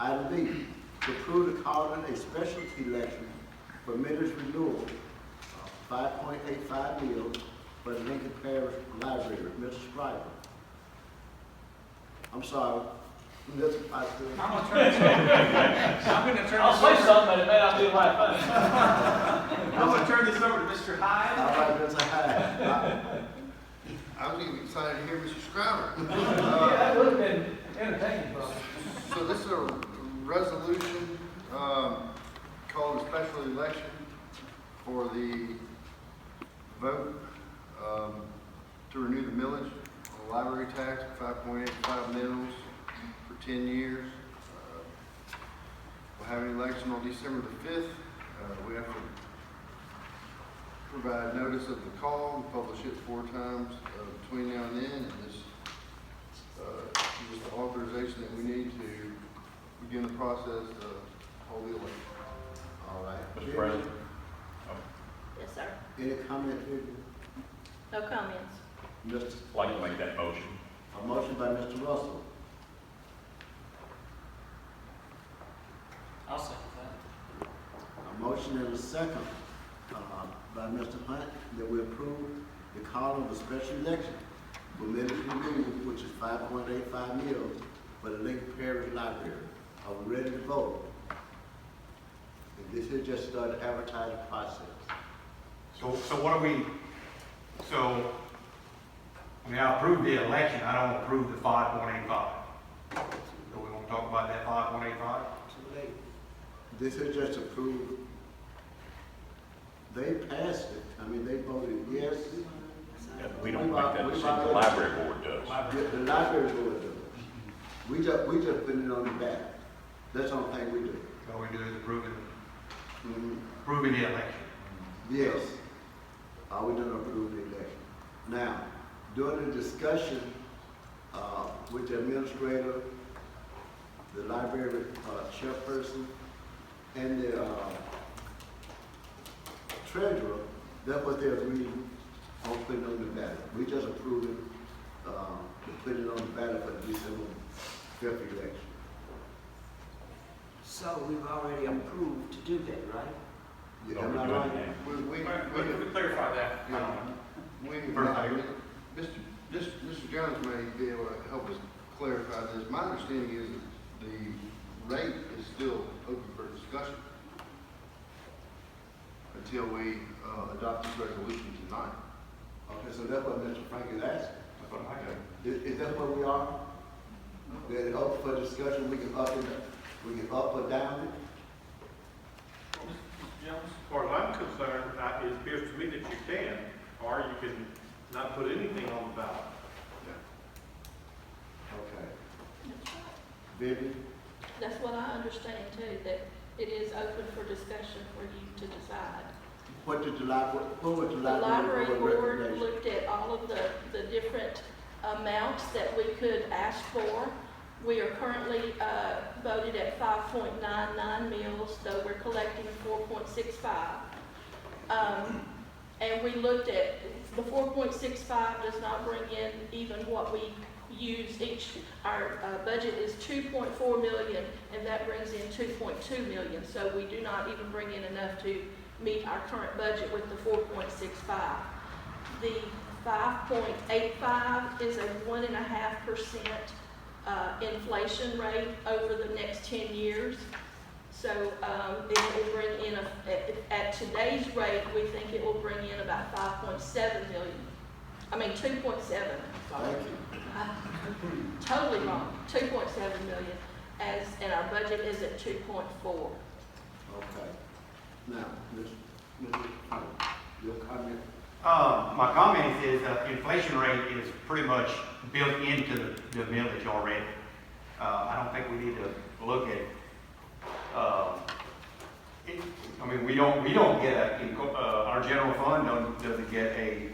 Item B, to approve the calling a specialty election for millage renewal, 5.85 mils for the Lincoln Parish Library. Mr. Scriber. I'm sorry, Mr. Pastor. I'm gonna turn this over. I'm gonna turn I'll this say over. something, but it may not be the right thing. I'm gonna turn this over to Mr. All Hyde. right, Mr. Hyde. I was even excited to hear Mr. Scriber. Yeah, that would have been entertaining, bro. So this is a resolution, called a special election for the vote, to renew the millage on the library tax, 5.85 mils for 10 years. We'll have an election on December the 5th. We have to provide notice of the call and publish it 4 times between now and then. And this is the authorization that we need to begin the process to hold the election. All right. Mr. President, Yes, sir. Any comment, people? No comments. Mr. I'd like to make that motion. A motion by Mr. Russell. I'll second that. A motion and a second by Mr. Hunt that we approve the calling of a special election for millage renewal, which is 5.85 mils for the Lincoln Parish Library. Are we ready to vote? And this is just started advertising process. So what are we, so, I mean, I approve the election, I don't approve the 5.85. So we want to talk about that 5.85? This is just approved. They passed it. I mean, they voted yes. We don't make that decision, the library board does. The library board does. We just put it on the back. That's the only thing we do. All we do is approving Mhm. the election. Yes. All we done approve the election. Now, during the discussion, with the administrator, the library, chairperson, and the, treasurer, that's what they agreed on putting on the ballot. We just approved it, to put it on the ballot for the December 5th election. So we've already approved to do that, right? Yeah, No, am I we're doing right? it. We Let me clarify that. Mr. Jones may be able to help us clarify this. My understanding is that the rate is still open for discussion until we adopt this resolution tonight. Okay, so that's what Mr. Frank is asking. That's what I do. Is that where we are? That it up for discussion, we can up or down it? Mr. Jones? As far as I'm concerned, it appears to me that you can, or you can not put anything on the ballot. Okay. That's right. Vivian? That's what I understand too, that it is open for discussion for you to decide. What was the library The library board board recommendation? looked at all of the different amounts that we could ask for. We are currently voted at 5.99 mils, though we're collecting 4.65. And we looked at, the 4.65 does not bring in even what we use each, our budget is 2.4 million, and that brings in 2.2 million. So we do not even bring in enough to meet our current budget with the 4.65. The 5.85 is a 1.5% inflation rate over the next 10 years. So it will bring in, at today's rate, we think it will bring in about 5.7 million. I mean 2.7. Thank you. Totally wrong. 2.7 million, and our budget is at 2.4. Okay. Now, Mr. Hunt, your comment? My comment is inflation rate is pretty much built into the millage already. I don't think we need to look at, I mean, we don't get our general fund doesn't get a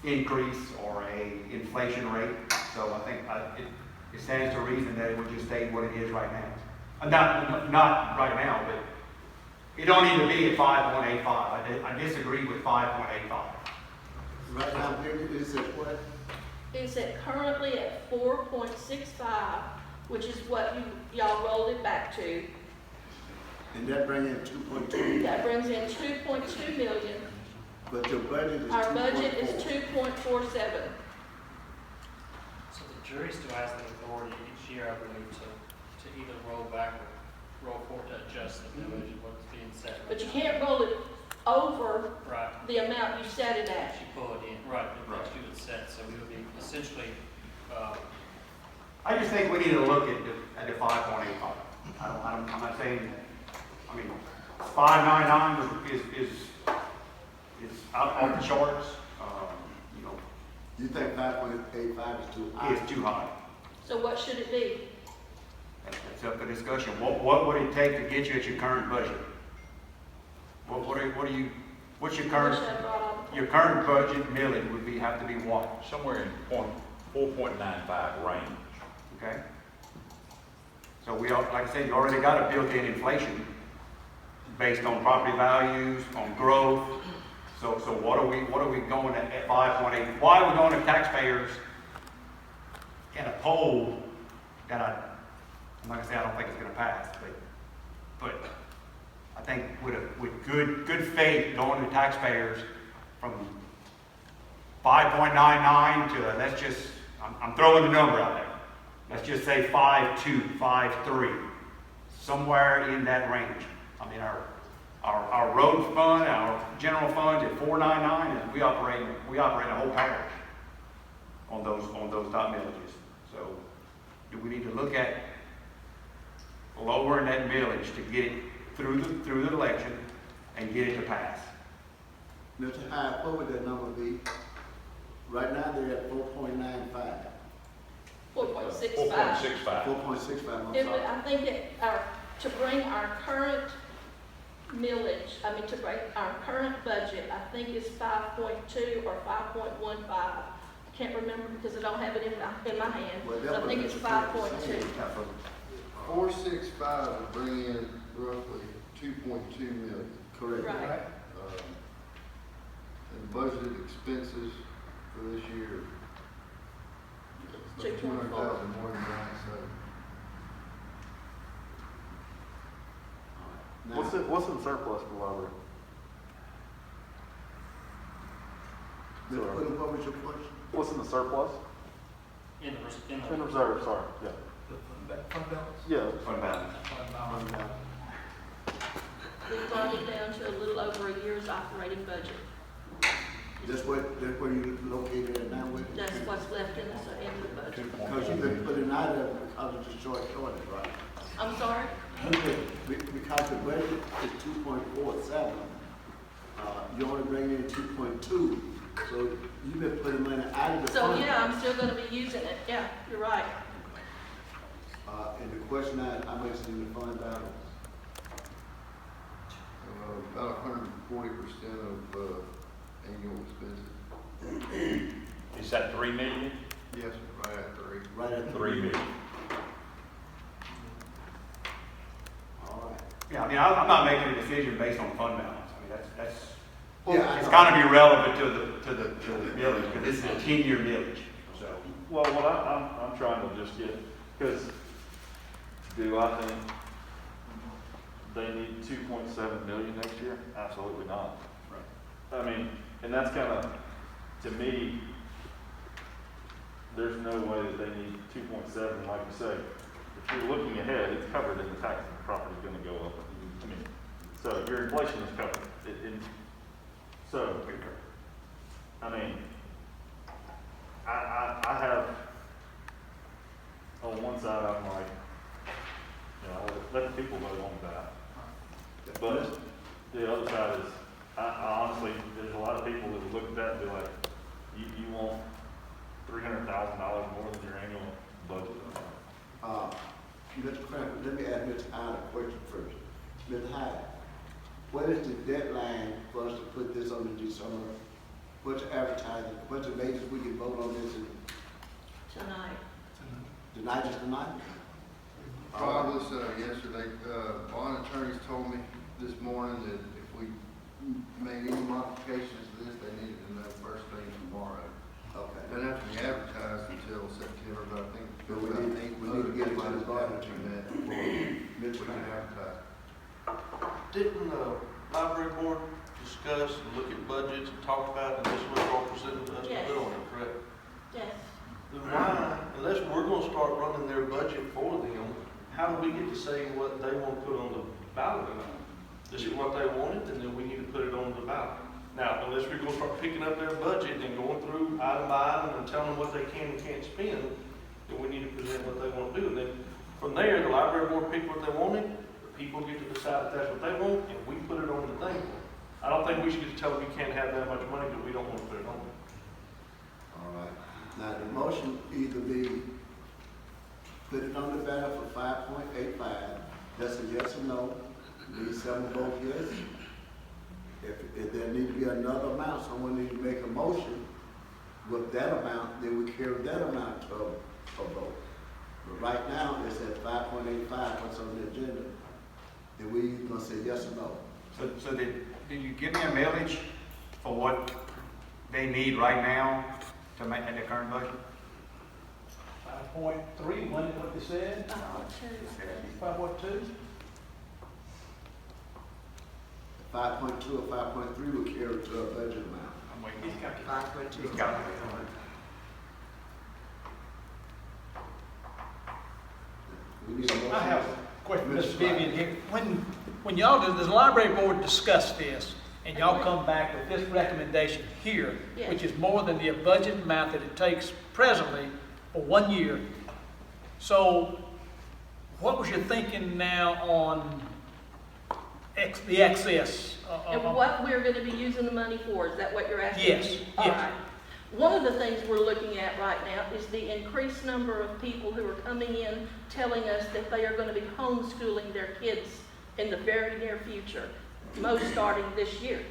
increase or a inflation rate. So I think it stands to reason that it would just stay what it is right now. Not right now, but it don't need to be at 5.85. I disagree with 5.85. Right now, Vivian, is it what? It's at currently at 4.65 which is what y'all rolled it back to. And that bring in 2.2, That brings in 2.2 million. but your budget is 2.4. Our budget is 2.47. So the jury still has the authority each year, I believe, to either roll back or roll forward to adjust the millage of what's being set. But you can't roll it over Right, the amount you set it at. you pull it in, right, the next year it's set, so we would be essentially, I just think we need to look at the 5.85. I'm not saying, I mean, 599 is out off the charts. You know, You think 5.85 is too high? it's too high. So what should it be? That's up for discussion. What would it take to get you at your current budget? What's your I wish current, I brought all the- your current budget millage would have to be what? Somewhere in 4.95 range. Okay? So like I said, you already got a built-in inflation based on property values, on growth. So what are we going at 5.8? Why are we going to taxpayers in a poll that I'm not gonna say I don't think it's gonna pass, but I think with good faith going to taxpayers from 5.99 to, let's just, I'm throwing the number out there. Let's just say 5.2, 5.3, somewhere in that range. I mean, our road fund, our general fund at 499, and we operate a whole parish on those top millages. So, do we need to look at lowering that millage to get it through the election and get it to pass? Mr. Hyde, what would that number be? Right now, they're at 4.95. 4.65. 4.65. 4.65, I'm It would, sorry. I think to bring our current millage, to bring our current budget, I think it's 5.2 or 5.15. I can't remember because I don't have it in my hand, Well, that but I was think it's Mr. 5.2. 465 would bring in roughly 2.2 million. Correct. Right. And budgeted expenses for this year, about 200,000 more than that, so. Now, What's in surplus for the library? Mr. Quinn, what was your question? What's in the surplus? in the. In reserve, sorry, yeah. Fund balance? Yeah. Fund balance. Fund balance. We brought it down to a little over a year's operating budget. That's where you located at now with? That's what's left in the budget. Because you've been putting out of it because of the shortage, right? I'm sorry? Because the budget is 2.47, you only bring in 2.2, so you've been putting money out of the So, fund. yeah, I'm still gonna be using it. Yeah, you're right. And the question how much is in the fund balance? About 140% of annual expenses. Is that 3 million? Yes, right at 3. Right at 3 million. All right. Yeah, I mean, I'm not making a decision based on fund balance. I mean, that's Yeah, it's kind of irrelevant to the millage, because this is a 10-year millage, so. Well, what I'm trying to just get, because do I think they need 2.7 million next year? Absolutely not. Right. I mean, and that's kind of, to me, there's no way that they need 2.7, like you say. If you're looking ahead, it's covered in the tax and the property's gonna go up. I mean, so your inflation is covered. So, I mean, I have, on one side, I'm like, let the people vote on that. But the other side is, I honestly, there's a lot of people that would look at that and be like, you want $300,000 more than your annual budget. Mr. Cranford, let me ask Mr. Hyde a question first. Mr. Hyde, what is the deadline for us to put this on the December? What's advertising? What's the latest we can vote on this? Tonight. Tonight is tonight? Filed this yesterday. Bond attorneys told me this morning that if we made any modifications to this, they needed to know first thing tomorrow. Okay. Doesn't have to be advertised until September, but I think. But we need to get it with regard to that, for We Mr. can Payne. advertise. Didn't the library board discuss and look at budgets and talk about, and this was all presented to us to Yes. put on it, correct? Yes. Then why, unless we're gonna start running their budget for them, how do we get to say what they want to put on the ballot or not? This is what they wanted, and then we need to put it on the ballot. Now, unless we're gonna start picking up their budget and going through item by item and telling them what they can and can't spend, then we need to present what they want to do. And then from there, the library board picked what they wanted, the people get to decide if that's what they want, and we put it on the thing. I don't think we should just tell them you can't have that much money because we don't want to put it on. All right. Now, the motion either be put it on the ballot for 5.85, that's a yes or no. Need seven vote yes. If there need to be another amount, someone need to make a motion with that amount, then we carry that amount to a vote. But right now, it's at 5.85, what's on the agenda. And we gonna say yes or no. So did you give me a millage for what they need right now to make the current budget? 5.3, wasn't it what they said? 5.2? 5.2 or 5.3 will carry to a budget amount. I'm waiting. He's got 5.2. He's got it. We need a motion. I have a question, Mr. Mr. Vivian here. When y'all, does the library board discuss this, and y'all come back with this recommendation here, Yes. which is more than the budget amount that it takes presently for 1 year, so what was your thinking now on the excess? And what we're gonna be using the money for, is that what you're asking? Yes, All yes. right. One of the things we're looking at right now is the increased number of people who are coming in telling us that they are gonna be homeschooling their kids in the very near future, most starting this year.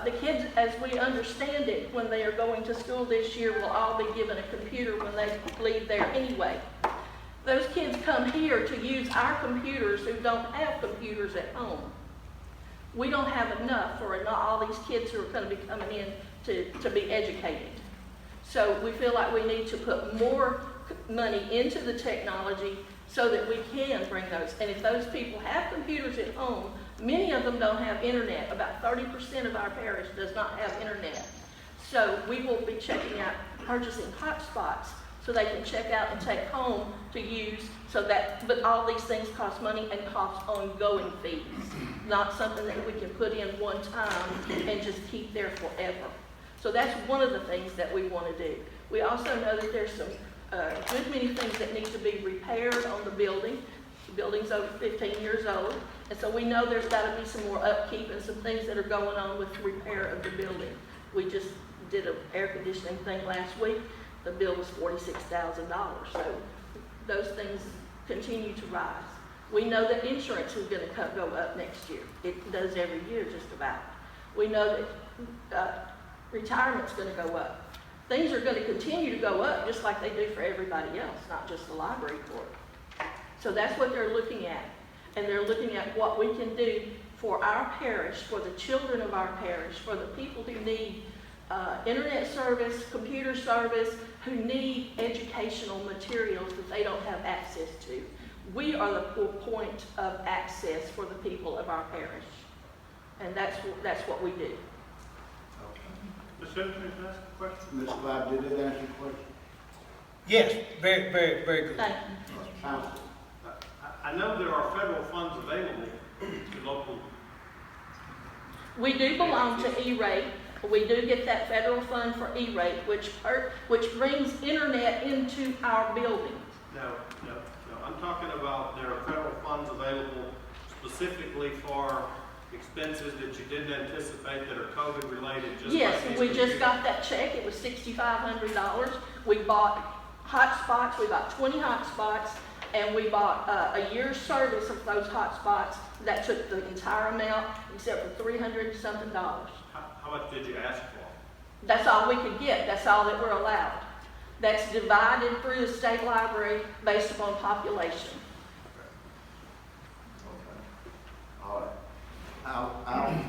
The kids, as we understand it, when they are going to school this year, will all be given a computer when they leave there anyway. Those kids come here to use our computers who don't have computers at home. We don't have enough for not all these kids who are going to be coming in to be educated. So we feel like we need to put more money into the technology so that we can bring those. And if those people have computers at home, many of them don't have internet. About 30% of our parish does not have internet. So we will be checking out purchasing hotspots so they can check out and take home to use, so that, but all these things cost money and cost ongoing fees, not something that we can put in one time and just keep there forever. So that's one of the things that we want to do. We also know that there's some good many things that need to be repaired on the building. The building's over 15 years old, and so we know there's got to be some more upkeep and some things that are going on with the repair of the building. We just did an air conditioning thing last week. The bill was $46,000. So those things continue to rise. We know that insurance is going to go up next year. It does every year just about. We know that retirement's going to go up. Things are going to continue to go up just like they do for everybody else, not just the library board. So that's what they're looking at. And they're looking at what we can do for our parish, for the children of our parish, for the people who need internet service, computer service, who need educational materials that they don't have access to. We are the point of access for the people of our parish. And that's what we do. Mr. Secretary, can I ask a question? Mr. Bob, did that answer your question? Yes, very, very, very good. Thank you. Counsel? I know there are federal funds available to local. We do belong to E-rate. We do get that federal fund for E-rate, which brings internet into our buildings. No. I'm talking about there are federal funds available specifically for expenses that you didn't anticipate that are COVID related. Yes, and we just got that check. It was $6,500. We bought hotspots. We bought 20 hotspots, and we bought a year's service of those hotspots. That took the entire amount, except for $300-something. How much did you ask for? That's all we could get. That's all that we're allowed. That's divided through the state library based upon population. All right.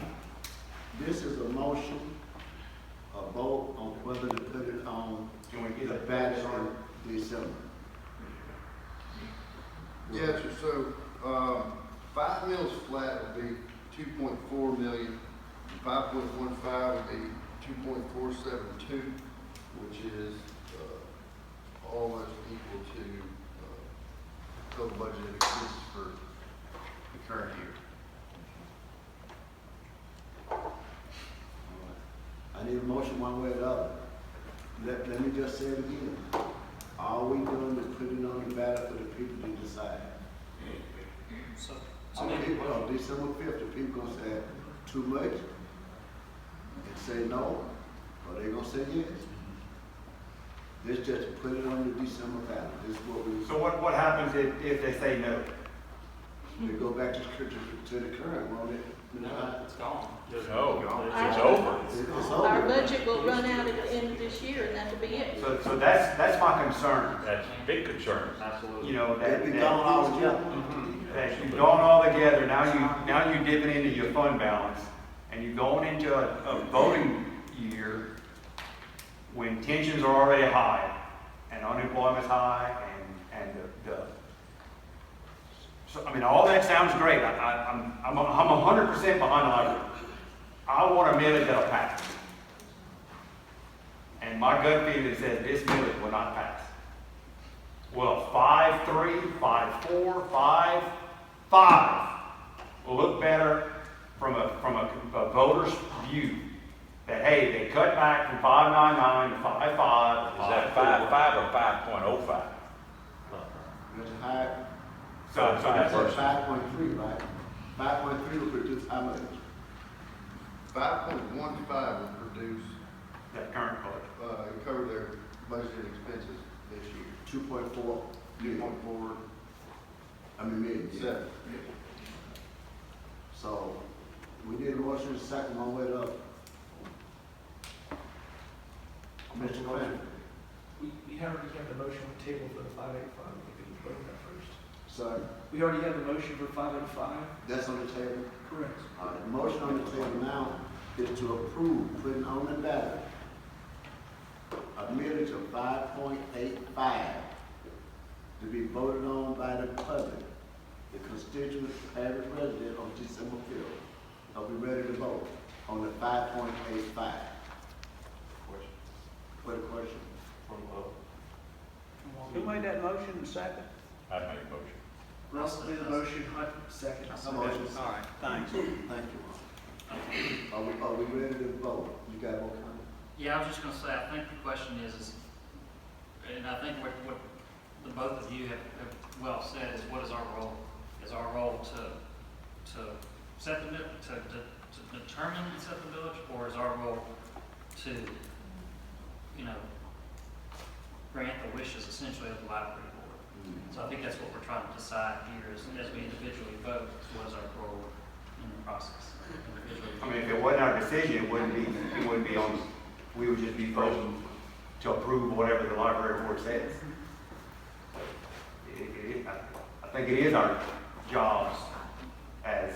This is a motion, a vote on whether to put it on the ballot in December. Yes, sir. So, 5 mills flat would be 2.4 million. 5.15 would be 2.472, which is, almost equal to, total budgeted expenses for the current year. I need a motion one way or the other. Let me just say it again. All we doing is putting on the ballot for the people to decide. So, On December 5th, the people gonna say too much and say no, or they gonna say yes. This just to put it on the December ballot. This is what we, So what happens if they say no? we go back to the current one. no, it's gone. No, it's over. It's Our over. budget will run out at the end of this year, and that'll be it. So that's my concern, That's a big concern. Absolutely. you know, that, They be gone all together. that you've gone all together, now you dipping into your fund balance, and you're going into a voting year when tensions are already high, and unemployment's high, and so, I mean, all that sounds great. I'm 100% behind the library. I want a millage that'll pass. And my gut feeling says this millage will not pass. Will 5.3, 5.4, 5.5 will look better from a voter's view? That, hey, they cut back from 5.99 to 5.5. Is that 5.5 or 5.05? It's high. So That's that's, at 5.3, right? 5.3 will produce how much? 5.15 would produce, that current budget. cover their budgeted expenses this year. 2.4 million. 2.47. I mean, million. Yeah. So, we need a motion second one way up. Mr. Quinn, We already have the motion on the table for the 585, we can vote on that first. sorry, We already have the motion for 585? that's on the table. Correct. The motion on the table now is to approve putting on the ballot a millage of 5.85 to be voted on by the public, the constituent parish resident on December 5th. Are we ready to vote on the 5.85? What a question. Who made that motion, second? I make a motion. Russell made the motion, Hunt second. A motion. All right, thanks. Thank you. Are we ready to vote? You got more comments? Yeah, I was just gonna say, I think the question is, and I think what the both of you have well said is, what is our role? Is our role to set the, to determine and set the village, or is our role to, grant the wishes essentially of the library board? So I think that's what we're trying to decide here, is as we individually vote, what is our role in the process? I mean, if it wasn't our decision, it wouldn't be on, we would just be voting to approve whatever the library board says. I think it is our jobs as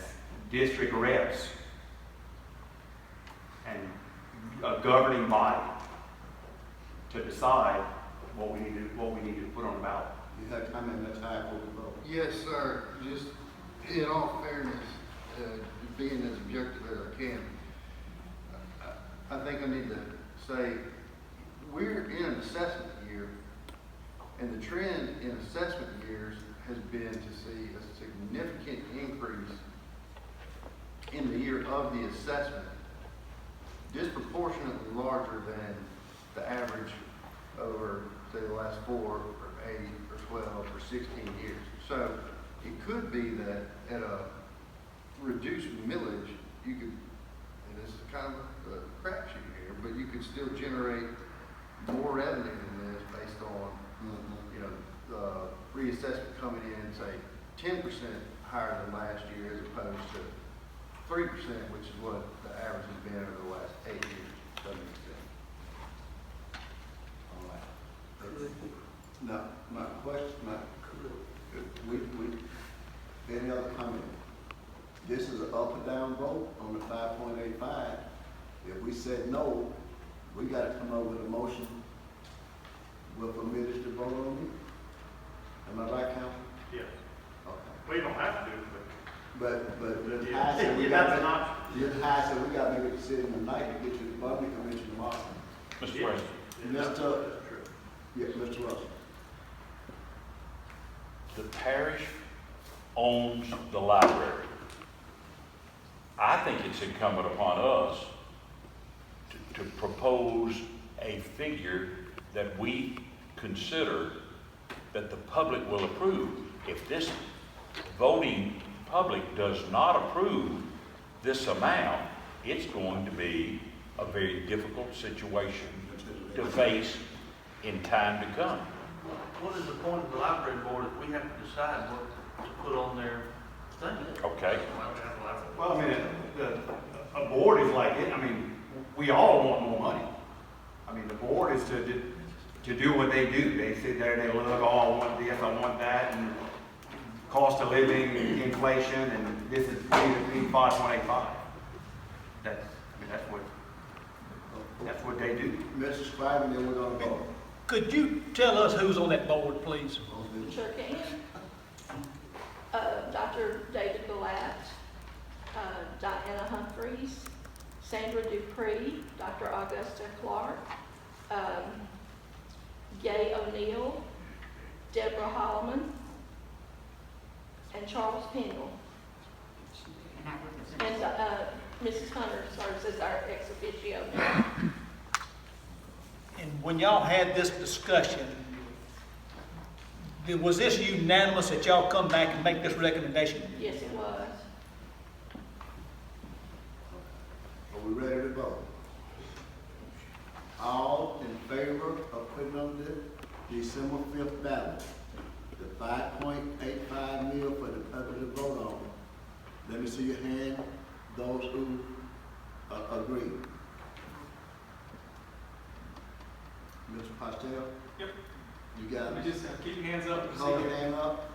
district reps and a governing body to decide what we need to put on the ballot. You had comment that's high for the vote. Yes, sir. Just in all fairness, being as objective as I can, I think I need to say, we're in an assessment year, and the trend in assessment years has been to see a significant increase in the year of the assessment, disproportionately larger than the average over, say, the last 4 or 8 or 12 or 16 years. So it could be that at a reduced millage, you could, and this is kind of a crapshoot here, but you could still generate more revenue than this based on, reassessment coming in, say, 10% higher than last year as opposed to 3%, which is what the average has been over the last 8 years. Doesn't make sense. All right. Now, my question, any other comment? This is an up or down vote on the 5.85. If we said no, we gotta come up with a motion with a millage to vote on it. Am I right, Council? Yes. But the high said we That's an got, option. the high said we got to make a decision tonight to get you the Bobby Convention tomorrow. Mr. Yeah. President, Mr. Yeah, Mr. Russell. The parish owns the library. I think it's incumbent upon us to propose a figure that we consider that the public will approve. If this voting public does not approve this amount, it's going to be a very difficult situation to face in time to come. What is the point of the library board if we have to decide what to put on their thing? Okay? Why would we have a library? Well, I mean, a board is like it, I mean, we all want more money. I mean, the board is to do what they do. They sit there, they look, oh, I want this, I want that, and cost of living, inflation, and this is 5.85. That's what they do. Mr. Scribe, and then we're gonna vote. Could you tell us who's on that board, please? Sure can. Dr. David Galat, Diana Humphreys, Sandra Dupree, Dr. Augusta Clark, Gay O'Neill, Deborah Holloman, and Charles Pennell. And Mrs. Hunter serves as our ex officio member. And when y'all had this discussion, was this unanimous that y'all come back and make this recommendation? Yes, it was. Are we ready to vote? All in favor of putting on the December 5th ballot, the 5.85 mil for the public to vote on? Let me see your hand, those who agree. Mr. Pastel? Yep. You got it? Just keep your hands up. Hold your hand up.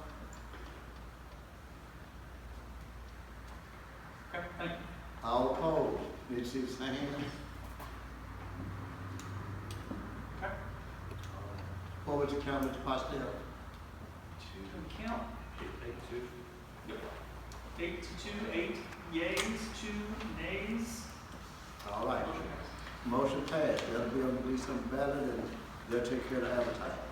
Okay, thank you. All opposed? Need to see the same hand? Okay. What would you count, Mr. Pastel? To count. 8 to 2, 8 yeas, 2 nays. All right. Motion passed. That'll be on the December ballot, and they'll take care of the advertising.